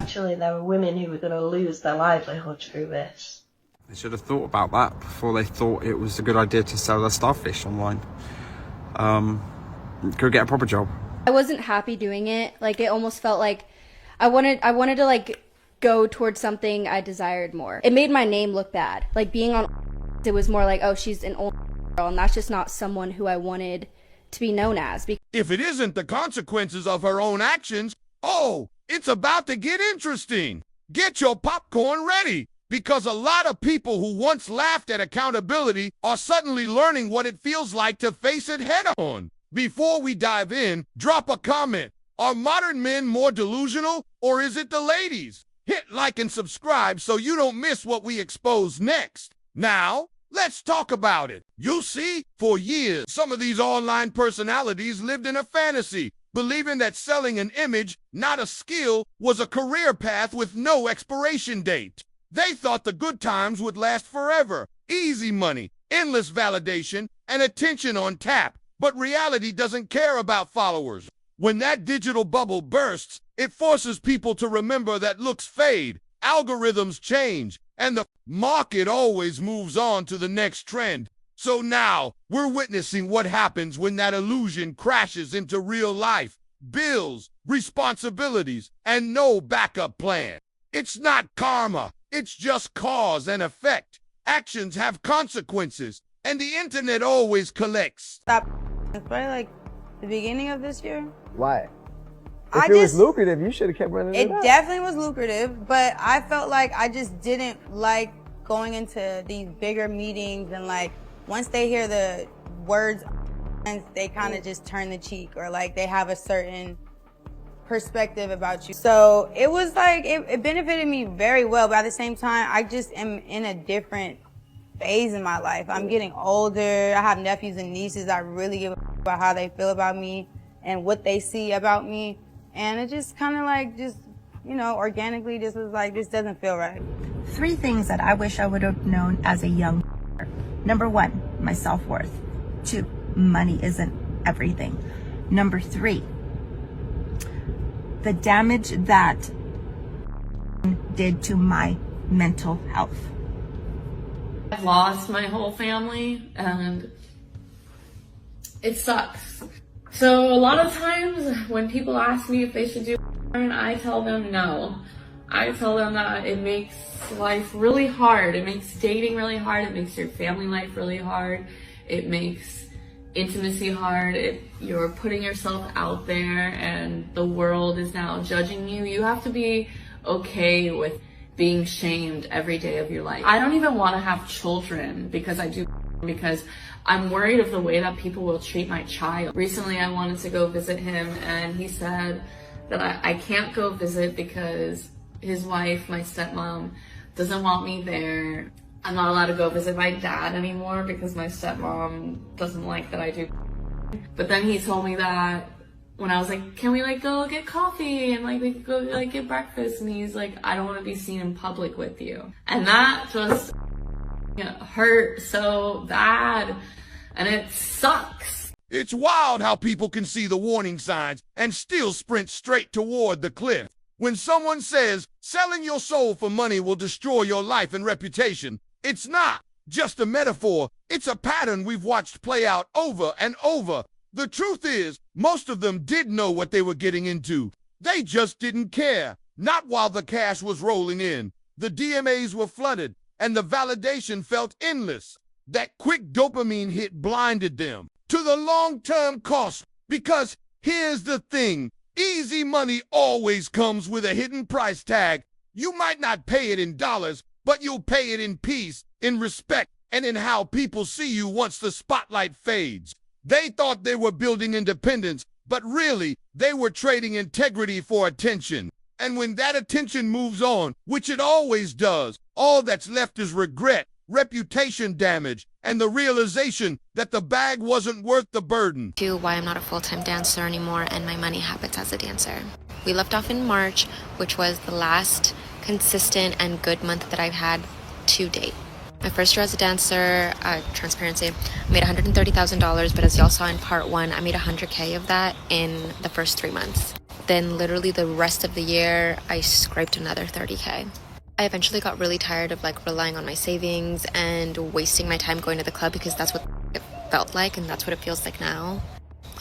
Actually, there were women who were going to lose their livelihood through this. They should have thought about that before they thought it was a good idea to sell their starfish online. Go get a proper job. I wasn't happy doing it. Like, it almost felt like I wanted to like go towards something I desired more. It made my name look bad. Like, being on, it was more like, oh, she's an old girl, and that's just not someone who I wanted to be known as. If it isn't the consequences of her own actions, oh, it's about to get interesting. Get your popcorn ready, because a lot of people who once laughed at accountability are suddenly learning what it feels like to face it head on. Before we dive in, drop a comment. Are modern men more delusional, or is it the ladies? Hit like and subscribe so you don't miss what we expose next. Now, let's talk about it. You see, for years, some of these online personalities lived in a fantasy, believing that selling an image, not a skill, was a career path with no expiration date. They thought the good times would last forever, easy money, endless validation, and attention on tap. But reality doesn't care about followers. When that digital bubble bursts, it forces people to remember that looks fade, algorithms change, and the market always moves on to the next trend. So now, we're witnessing what happens when that illusion crashes into real life. Bills, responsibilities, and no backup plan. It's not karma. It's just cause and effect. Actions have consequences, and the internet always collects. Stop. It's probably like the beginning of this year. Why? If it was lucrative, you should have kept running it up. It definitely was lucrative, but I felt like I just didn't like going into these bigger meetings, and like once they hear the words, they kind of just turn the cheek, or like they have a certain perspective about you. So it was like, it benefited me very well, but at the same time, I just am in a different phase in my life. I'm getting older. I have nephews and nieces. I really give a about how they feel about me and what they see about me. And it just kind of like, just, you know, organically just was like, this doesn't feel right. 3 things that I wish I would have known as a young. Number 1, my self-worth. 2, money isn't everything. Number 3, the damage that did to my mental health. I've lost my whole family, and it sucks. So a lot of times when people ask me if they should do porn, I tell them no. I tell them that it makes life really hard. It makes dating really hard. It makes your family life really hard. It makes intimacy hard. You're putting yourself out there, and the world is now judging you. You have to be okay with being shamed every day of your life. I don't even want to have children because I'm worried of the way that people will treat my child. Recently, I wanted to go visit him, and he said that I can't go visit because his wife, my stepmom, doesn't want me there. I'm not allowed to go visit my dad anymore because my stepmom doesn't like that I do. But then he told me that when I was like, can we like go get coffee and like we could go like get breakfast, and he's like, I don't want to be seen in public with you. And that just hurt so bad, and it sucks. It's wild how people can see the warning signs and still sprint straight toward the cliff. When someone says selling your soul for money will destroy your life and reputation, it's not just a metaphor. It's a pattern we've watched play out over and over. The truth is, most of them did know what they were getting into. They just didn't care. Not while the cash was rolling in. The DMAs were flooded, and the validation felt endless. That quick dopamine hit blinded them to the long-term cost. Because here's the thing, easy money always comes with a hidden price tag. You might not pay it in dollars, but you'll pay it in peace, in respect, and in how people see you once the spotlight fades. They thought they were building independence, but really, they were trading integrity for attention. And when that attention moves on, which it always does, all that's left is regret, reputation damage, and the realization that the bag wasn't worth the burden. Why I'm not a full-time dancer anymore and my money habits as a dancer. We left off in March, which was the last consistent and good month that I've had to date. My first year as a dancer, transparency, I made $130,000, but as y'all saw in part 1, I made $100K of that in the first 3 months. then literally the rest of the year, I scraped another 30K. I eventually got really tired of like relying on my savings and wasting my time going to the club because that's what it felt like and that's what it feels like now.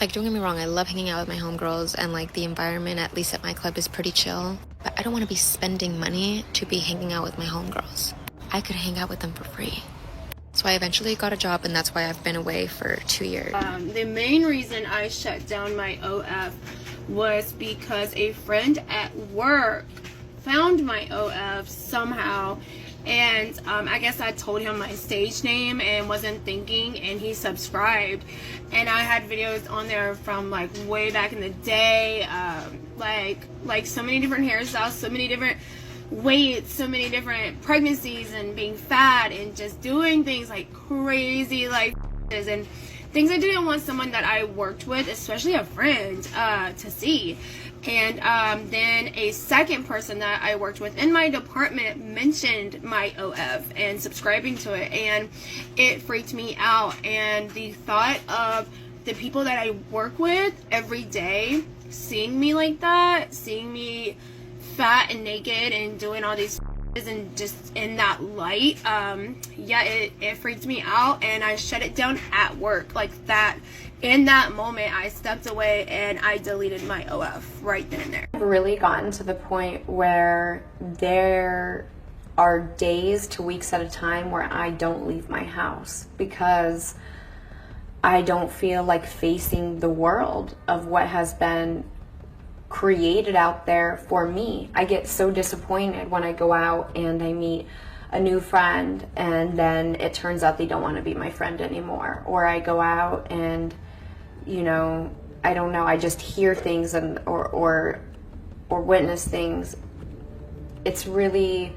Like, don't get me wrong, I love hanging out with my homegirls and like the environment, at least at my club, is pretty chill. But I don't want to be spending money to be hanging out with my homegirls. I could hang out with them for free. So I eventually got a job, and that's why I've been away for 2 years. The main reason I shut down my OF was because a friend at work found my OF somehow, and I guess I told him my stage name and wasn't thinking, and he subscribed, and I had videos on there from like way back in the day, like so many different hairstyles, so many different weights, so many different pregnancies, and being fat and just doing things like crazy like and things I didn't want someone that I worked with, especially a friend, to see. And then a second person that I worked with in my department mentioned my OF and subscribing to it, and it freaked me out. And the thought of the people that I work with every day seeing me like that, seeing me fat and naked and doing all these and just in that light, it freaked me out, and I shut it down at work like that. In that moment, I stepped away and I deleted my OF right then and there. I've really gotten to the point where there are days to weeks at a time where I don't leave my house because I don't feel like facing the world of what has been created out there for me. I get so disappointed when I go out and I meet a new friend and then it turns out they don't want to be my friend anymore. Or I go out and, you know, I don't know, I just hear things and or witness things. It's really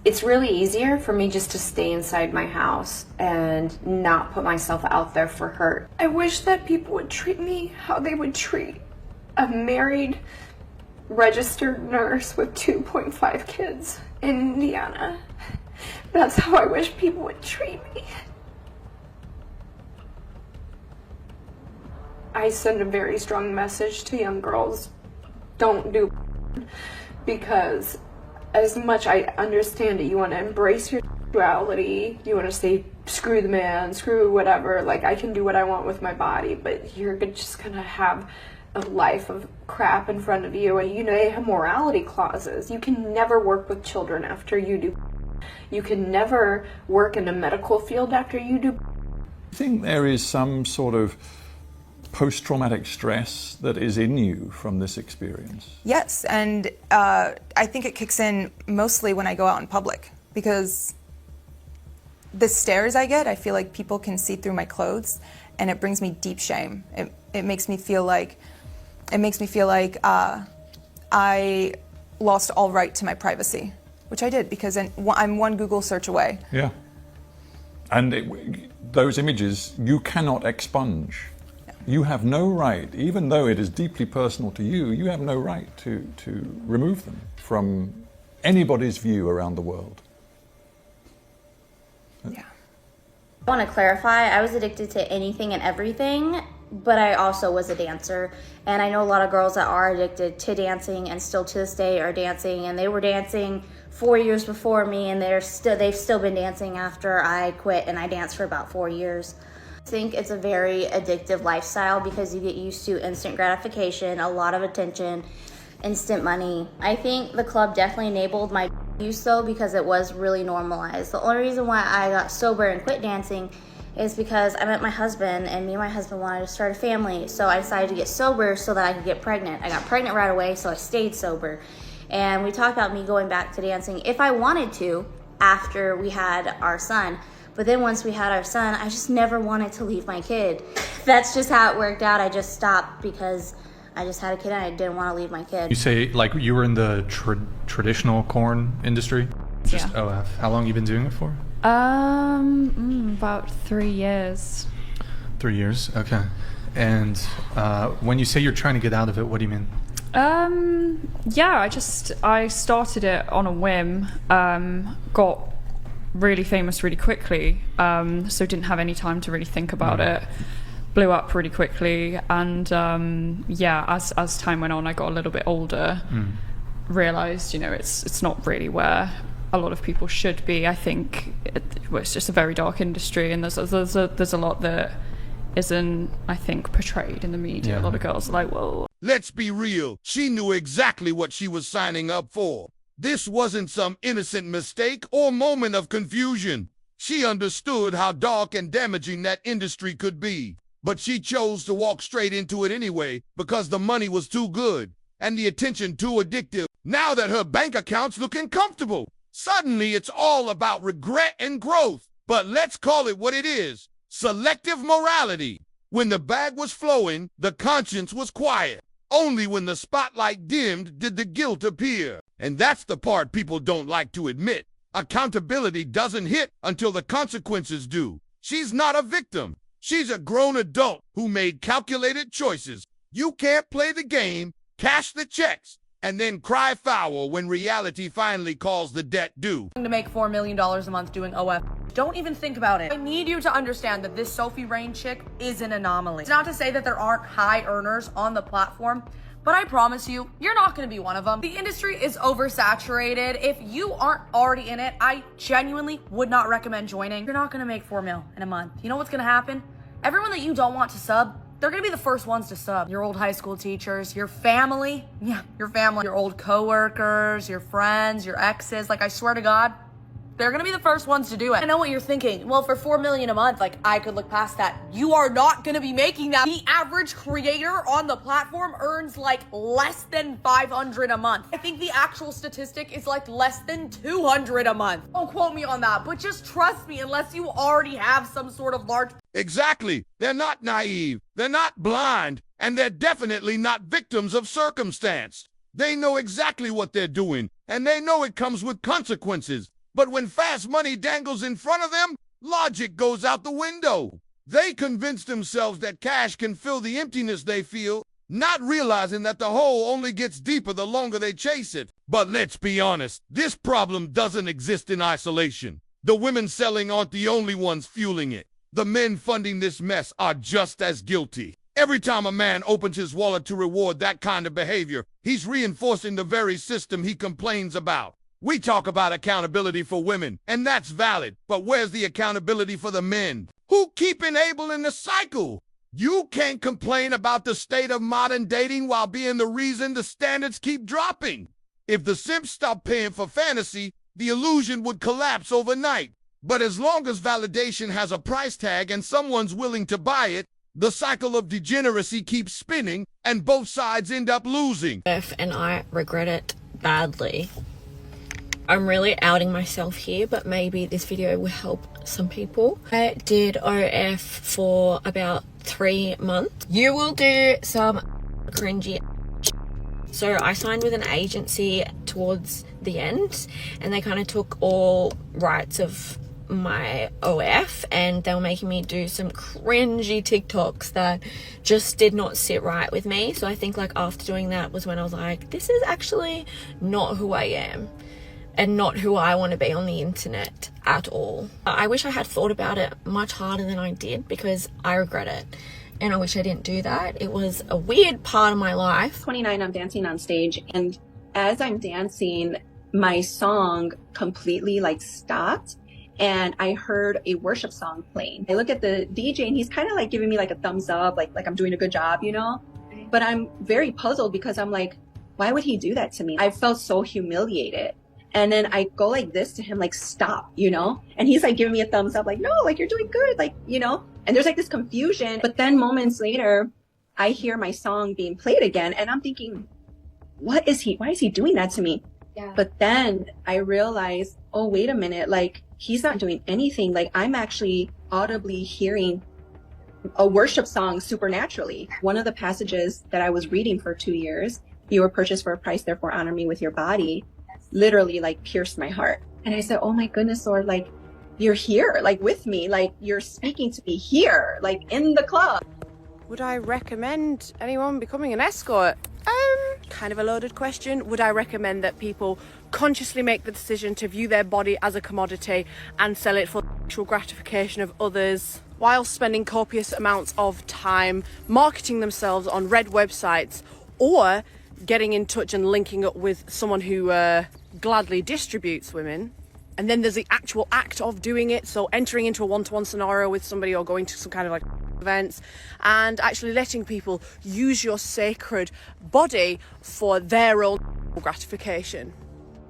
easier for me just to stay inside my house and not put myself out there for hurt. I wish that people would treat me how they would treat a married, registered nurse with 2.5 kids in Indiana. That's how I wish people would treat me. I send a very strong message to young girls, don't do because as much I understand it, you want to embrace your sexuality, you want to say, screw the man, screw whatever, like I can do what I want with my body, but you're just gonna have a life of crap in front of you, and you know, they have morality clauses. You can never work with children after you do. You can never work in a medical field after you do. I think there is some sort of post-traumatic stress that is in you from this experience. Yes, and I think it kicks in mostly when I go out in public, because the stares I get, I feel like people can see through my clothes, and it brings me deep shame. It makes me feel like I lost all right to my privacy, which I did, because I'm one Google search away. Yeah, and those images you cannot expunge. You have no right, even though it is deeply personal to you, you have no right to remove them from anybody's view around the world. Yeah. I want to clarify, I was addicted to anything and everything, but I also was a dancer. And I know a lot of girls that are addicted to dancing and still to this day are dancing, and they were dancing 4 years before me, and they've still been dancing after I quit, and I danced for about 4 years. I think it's a very addictive lifestyle because you get used to instant gratification, a lot of attention, instant money. I think the club definitely enabled my use though, because it was really normalized. The only reason why I got sober and quit dancing is because I met my husband, and me and my husband wanted to start a family, so I decided to get sober so that I could get pregnant. I got pregnant right away, so I stayed sober. And we talked about me going back to dancing if I wanted to after we had our son. But then once we had our son, I just never wanted to leave my kid. That's just how it worked out. I just stopped because I just had a kid and I didn't want to leave my kid. You say like you were in the traditional corn industry? Just OF. How long have you been doing it for? About 3 years. 3 years, okay. And when you say you're trying to get out of it, what do you mean? Yeah, I started it on a whim, got really famous really quickly, so didn't have any time to really think about it. blew up really quickly. And yeah, as time went on, I got a little bit older, realized, you know, it's not really where a lot of people should be. I think it's just a very dark industry, and there's a lot that isn't, I think, portrayed in the media. A lot of girls are like, whoa. Let's be real. She knew exactly what she was signing up for. This wasn't some innocent mistake or moment of confusion. She understood how dark and damaging that industry could be. But she chose to walk straight into it anyway because the money was too good and the attention too addictive. Now that her bank account's looking comfortable, suddenly it's all about regret and growth. But let's call it what it is. Selective morality. When the bag was flowing, the conscience was quiet. Only when the spotlight dimmed did the guilt appear. And that's the part people don't like to admit. Accountability doesn't hit until the consequences do. She's not a victim. She's a grown adult who made calculated choices. You can't play the game, cash the checks, and then cry foul when reality finally calls the debt due. To make $4 million a month doing OF. Don't even think about it. I need you to understand that this Sophie Rain chick is an anomaly. It's not to say that there aren't high earners on the platform, but I promise you, you're not gonna be one of them. The industry is oversaturated. If you aren't already in it, I genuinely would not recommend joining. You're not gonna make $4 million in a month. You know what's gonna happen? Everyone that you don't want to sub, they're gonna be the first ones to sub. Your old high school teachers, your family, your old coworkers, your friends, your exes. Like, I swear to God, they're gonna be the first ones to do it. I know what you're thinking. Well, for $4 million a month, like, I could look past that. You are not gonna be making that. The average creator on the platform earns like less than $500 a month. I think the actual statistic is like less than $200 a month. Don't quote me on that, but just trust me, unless you already have some sort of large... Exactly. They're not naive. They're not blind. And they're definitely not victims of circumstance. They know exactly what they're doing, and they know it comes with consequences. But when fast money dangles in front of them, logic goes out the window. They convince themselves that cash can fill the emptiness they feel, not realizing that the hole only gets deeper the longer they chase it. But let's be honest, this problem doesn't exist in isolation. The women selling aren't the only ones fueling it. The men funding this mess are just as guilty. Every time a man opens his wallet to reward that kind of behavior, he's reinforcing the very system he complains about. We talk about accountability for women, and that's valid, but where's the accountability for the men who keep enabling the cycle? You can't complain about the state of modern dating while being the reason the standards keep dropping. If the simps stopped paying for fantasy, the illusion would collapse overnight. But as long as validation has a price tag and someone's willing to buy it, the cycle of degeneracy keeps spinning and both sides end up losing. And I regret it badly. I'm really outing myself here, but maybe this video will help some people. I did OF for about 3 months. You will do some cringy. So I signed with an agency towards the end, and they kind of took all rights of my OF, and they were making me do some cringy TikToks that just did not sit right with me. So I think like after doing that was when I was like, this is actually not who I am. And not who I want to be on the internet at all. I wish I had thought about it much harder than I did because I regret it. And I wish I didn't do that. It was a weird part of my life. 29, I'm dancing on stage, and as I'm dancing, my song completely like stopped, and I heard a worship song playing. I look at the DJ and he's kind of like giving me like a thumbs up, like I'm doing a good job, you know? But I'm very puzzled because I'm like, why would he do that to me? I felt so humiliated. And then I go like this to him, like, stop, you know? And he's like giving me a thumbs up, like, no, like, you're doing good, like, you know? And there's like this confusion. But then moments later, I hear my song being played again. And I'm thinking, why is he doing that to me? Yeah. But then I realized, oh, wait a minute, like, he's not doing anything. Like, I'm actually audibly hearing a worship song supernaturally. One of the passages that I was reading for 2 years, you were purchased for a price, therefore honor me with your body, literally like pierced my heart. And I said, oh my goodness, Lord, like you're here, like with me, like you're speaking to me here, like in the club. Would I recommend anyone becoming an escort? Kind of a loaded question. Would I recommend that people consciously make the decision to view their body as a commodity and sell it for the sexual gratification of others? while spending copious amounts of time marketing themselves on red websites or getting in touch and linking up with someone who gladly distributes women. And then there's the actual act of doing it, so entering into a one-to-one scenario with somebody or going to some kind of like events and actually letting people use your sacred body for their own gratification.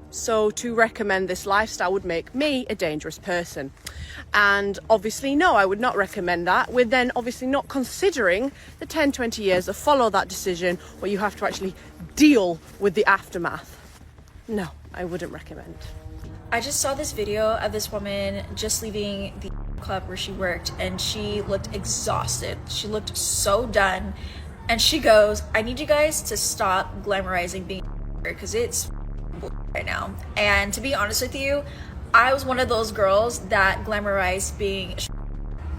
So to recommend this lifestyle would make me a dangerous person. And obviously, no, I would not recommend that. We're then obviously not considering the 10, 20 years that follow that decision where you have to actually deal with the aftermath. No, I wouldn't recommend. I just saw this video of this woman just leaving the club where she worked, and she looked exhausted. She looked so done. And she goes, I need you guys to stop glamorizing being because it's right now. And to be honest with you, I was one of those girls that glamorized being,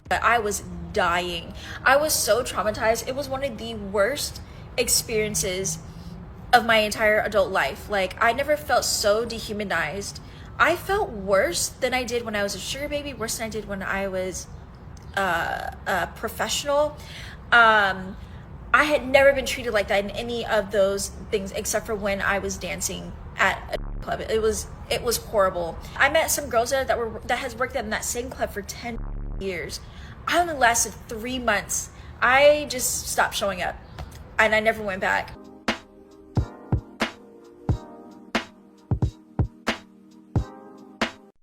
but I was dying. I was so traumatized. It was one of the worst experiences of my entire adult life. Like, I never felt so dehumanized. I felt worse than I did when I was a sugar baby, worse than I did when I was a professional. I had never been treated like that in any of those things except for when I was dancing at a club. It was horrible. I met some girls there that has worked in that same club for 10 years. I only lasted 3 months. I just stopped showing up and I never went back.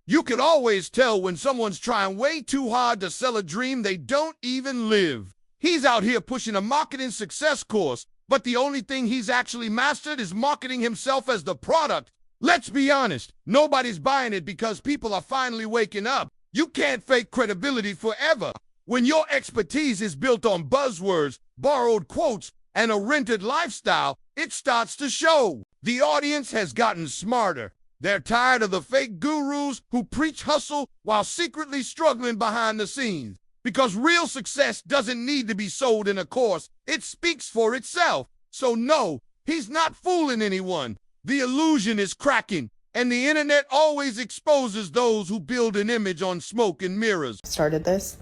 You can always tell when someone's trying way too hard to sell a dream they don't even live. He's out here pushing a marketing success course, but the only thing he's actually mastered is marketing himself as the product. Let's be honest, nobody's buying it because people are finally waking up. You can't fake credibility forever. When your expertise is built on buzzwords, borrowed quotes, and a rented lifestyle, it starts to show. The audience has gotten smarter. They're tired of the fake gurus who preach hustle while secretly struggling behind the scenes. Because real success doesn't need to be sold in a course. It speaks for itself. So no, he's not fooling anyone. The illusion is cracking, and the internet always exposes those who build an image on smoke and mirrors. Started this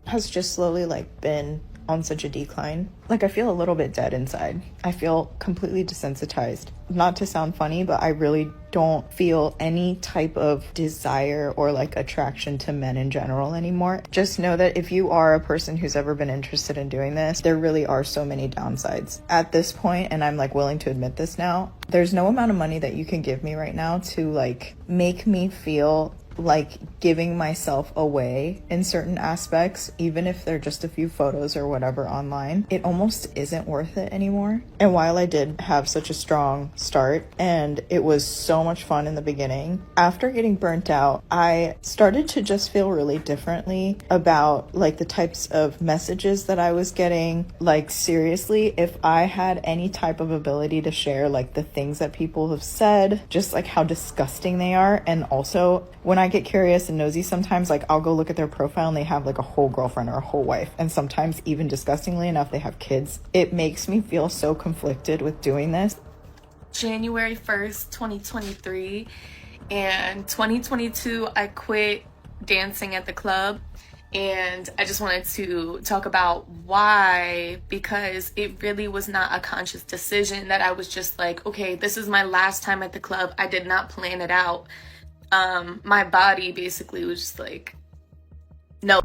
has just slowly been on such a decline. I feel a little bit dead inside. I feel completely desensitized. Not to sound funny, but I really don't feel any type of desire or attraction to men in general anymore. Just know that if you are a person who's ever been interested in doing this, there really are so many downsides. At this point, and I'm willing to admit this now, there's no amount of money that you can give me right now to make me feel like giving myself away in certain aspects, even if they're just a few photos or whatever online. It almost isn't worth it anymore. And while I did have such a strong start and it was so much fun in the beginning, after getting burnt out, I started to just feel really differently about the types of messages that I was getting. Seriously, if I had any type of ability to share the things that people have said, just how disgusting they are. And also when I get curious and nosy sometimes, I'll go look at their profile and they have a whole girlfriend or a whole wife, and sometimes even disgustingly enough they have kids. It makes me feel so conflicted with doing this. January 1st, 2023, and 2022 I quit dancing at the club, and I just wanted to talk about why, because it really was not a conscious decision that I was just okay, this is my last time at the club. I did not plan it out. My body basically was just no,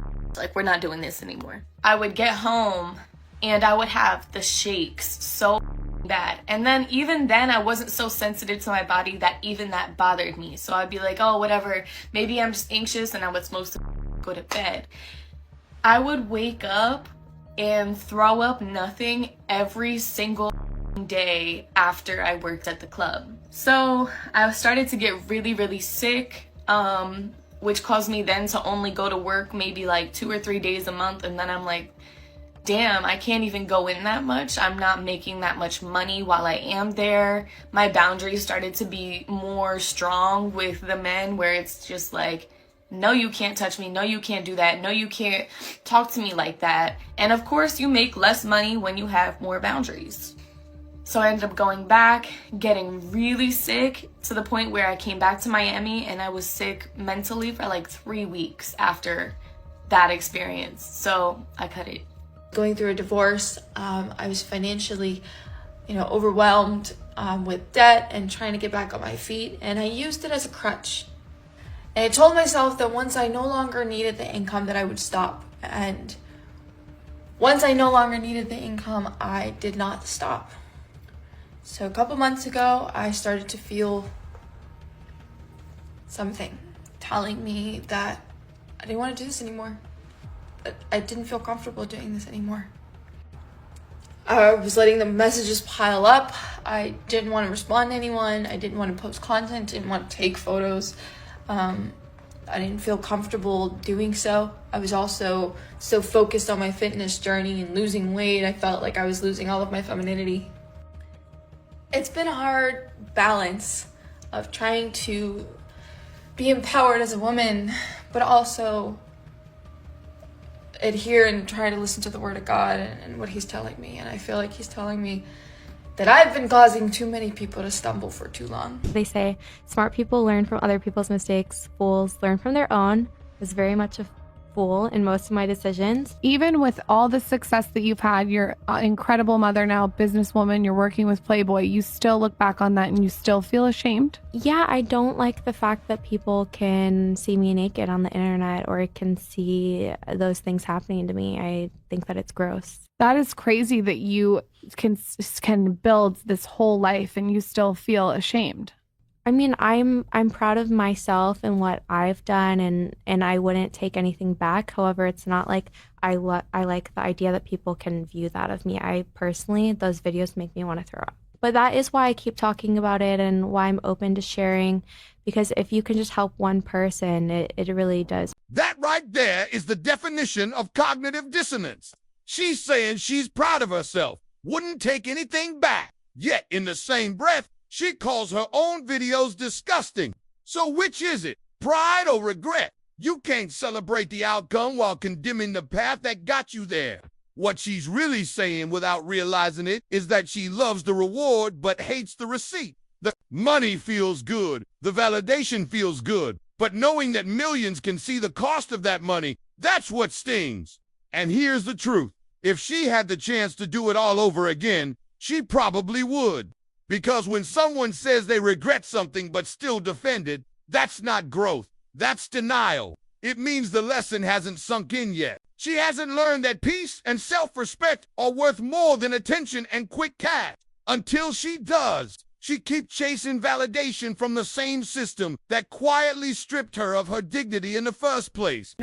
we're not doing this anymore. I would get home and I would have the shakes so bad. And then even then I wasn't so sensitive to my body that even that bothered me. So I'd be oh, whatever, maybe I'm just anxious, and I was supposed to go to bed. I would wake up and throw up nothing every single day after I worked at the club. So I started to get really, really sick, which caused me then to only go to work maybe 2 or 3 days a month. And then I'm damn, I can't even go in that much. I'm not making that much money while I am there. My boundaries started to be more strong with the men, where it's just no, you can't touch me. No, you can't do that. No, you can't talk to me like that. And of course, you make less money when you have more boundaries. So I ended up going back, getting really sick, to the point where I came back to Miami and I was sick mentally for 3 weeks after that experience, so I cut it. Going through a divorce, I was financially, overwhelmed with debt and trying to get back on my feet, and I used it as a crutch. And I told myself that once I no longer needed the income that I would stop. And once I no longer needed the income, I did not stop. So a couple months ago, I started to feel something telling me that I didn't want to do this anymore. I didn't feel comfortable doing this anymore. I was letting the messages pile up. I didn't want to respond to anyone. I didn't want to post content, didn't want to take photos. I didn't feel comfortable doing so. I was also so focused on my fitness journey and losing weight, I felt like I was losing all of my femininity. It's been a hard balance of trying to be empowered as a woman, but also adhere and try to listen to the word of God and what he's telling me. And I feel like he's telling me that I've been causing too many people to stumble for too long. They say smart people learn from other people's mistakes, fools learn from their own. I was very much a fool in most of my decisions. Even with all the success that you've had, you're an incredible mother now, businesswoman, you're working with Playboy, you still look back on that and you still feel ashamed? Yeah, I don't like the fact that people can see me naked on the internet or can see those things happening to me. I think that it's gross. That is crazy that you can build this whole life and you still feel ashamed. I mean, I'm proud of myself and what I've done, and I wouldn't take anything back. However, it's not like I like the idea that people can view that of me. I personally, those videos make me want to throw up. But that is why I keep talking about it and why I'm open to sharing, because if you can just help one person, it really does. That right there is the definition of cognitive dissonance. She's saying she's proud of herself, wouldn't take anything back. Yet, in the same breath, she calls her own videos disgusting. So which is it, pride or regret? You can't celebrate the outcome while condemning the path that got you there. What she's really saying without realizing it is that she loves the reward but hates the receipt. The money feels good, the validation feels good, but knowing that millions can see the cost of that money, that's what stings. And here's the truth. If she had the chance to do it all over again, she probably would. Because when someone says they regret something but still defend it, that's not growth. That's denial. It means the lesson hasn't sunk in yet. She hasn't learned that peace and self-respect are worth more than attention and quick cash. Until she does, she keeps chasing validation from the same system that quietly stripped her of her dignity in the first place.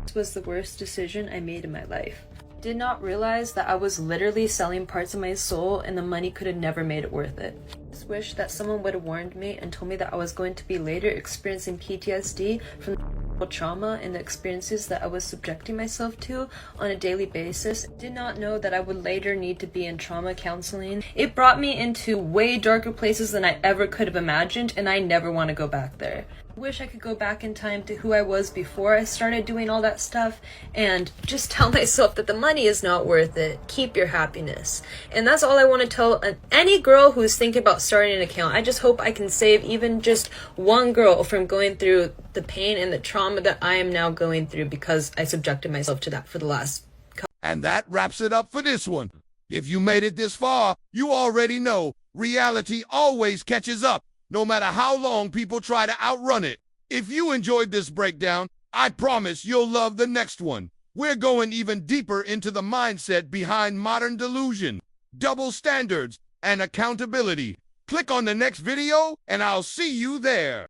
This was the worst decision I made in my life. Did not realize that I was literally selling parts of my soul and the money could have never made it worth it. I just wish that someone would have warned me and told me that I was going to be later experiencing PTSD from the trauma and the experiences that I was subjecting myself to on a daily basis. I did not know that I would later need to be in trauma counseling. It brought me into way darker places than I ever could have imagined, and I never want to go back there. I wish I could go back in time to who I was before I started doing all that stuff and just tell myself that the money is not worth it. Keep your happiness. And that's all I want to tell any girl who's thinking about starting an account. I just hope I can save even just one girl from going through the pain and the trauma that I am now going through because I subjected myself to that for the last couple. And that wraps it up for this one. If you made it this far, you already know reality always catches up, no matter how long people try to outrun it. If you enjoyed this breakdown, I promise you'll love the next one. We're going even deeper into the mindset behind modern delusion, double standards, and accountability. Click on the next video, and I'll see you there.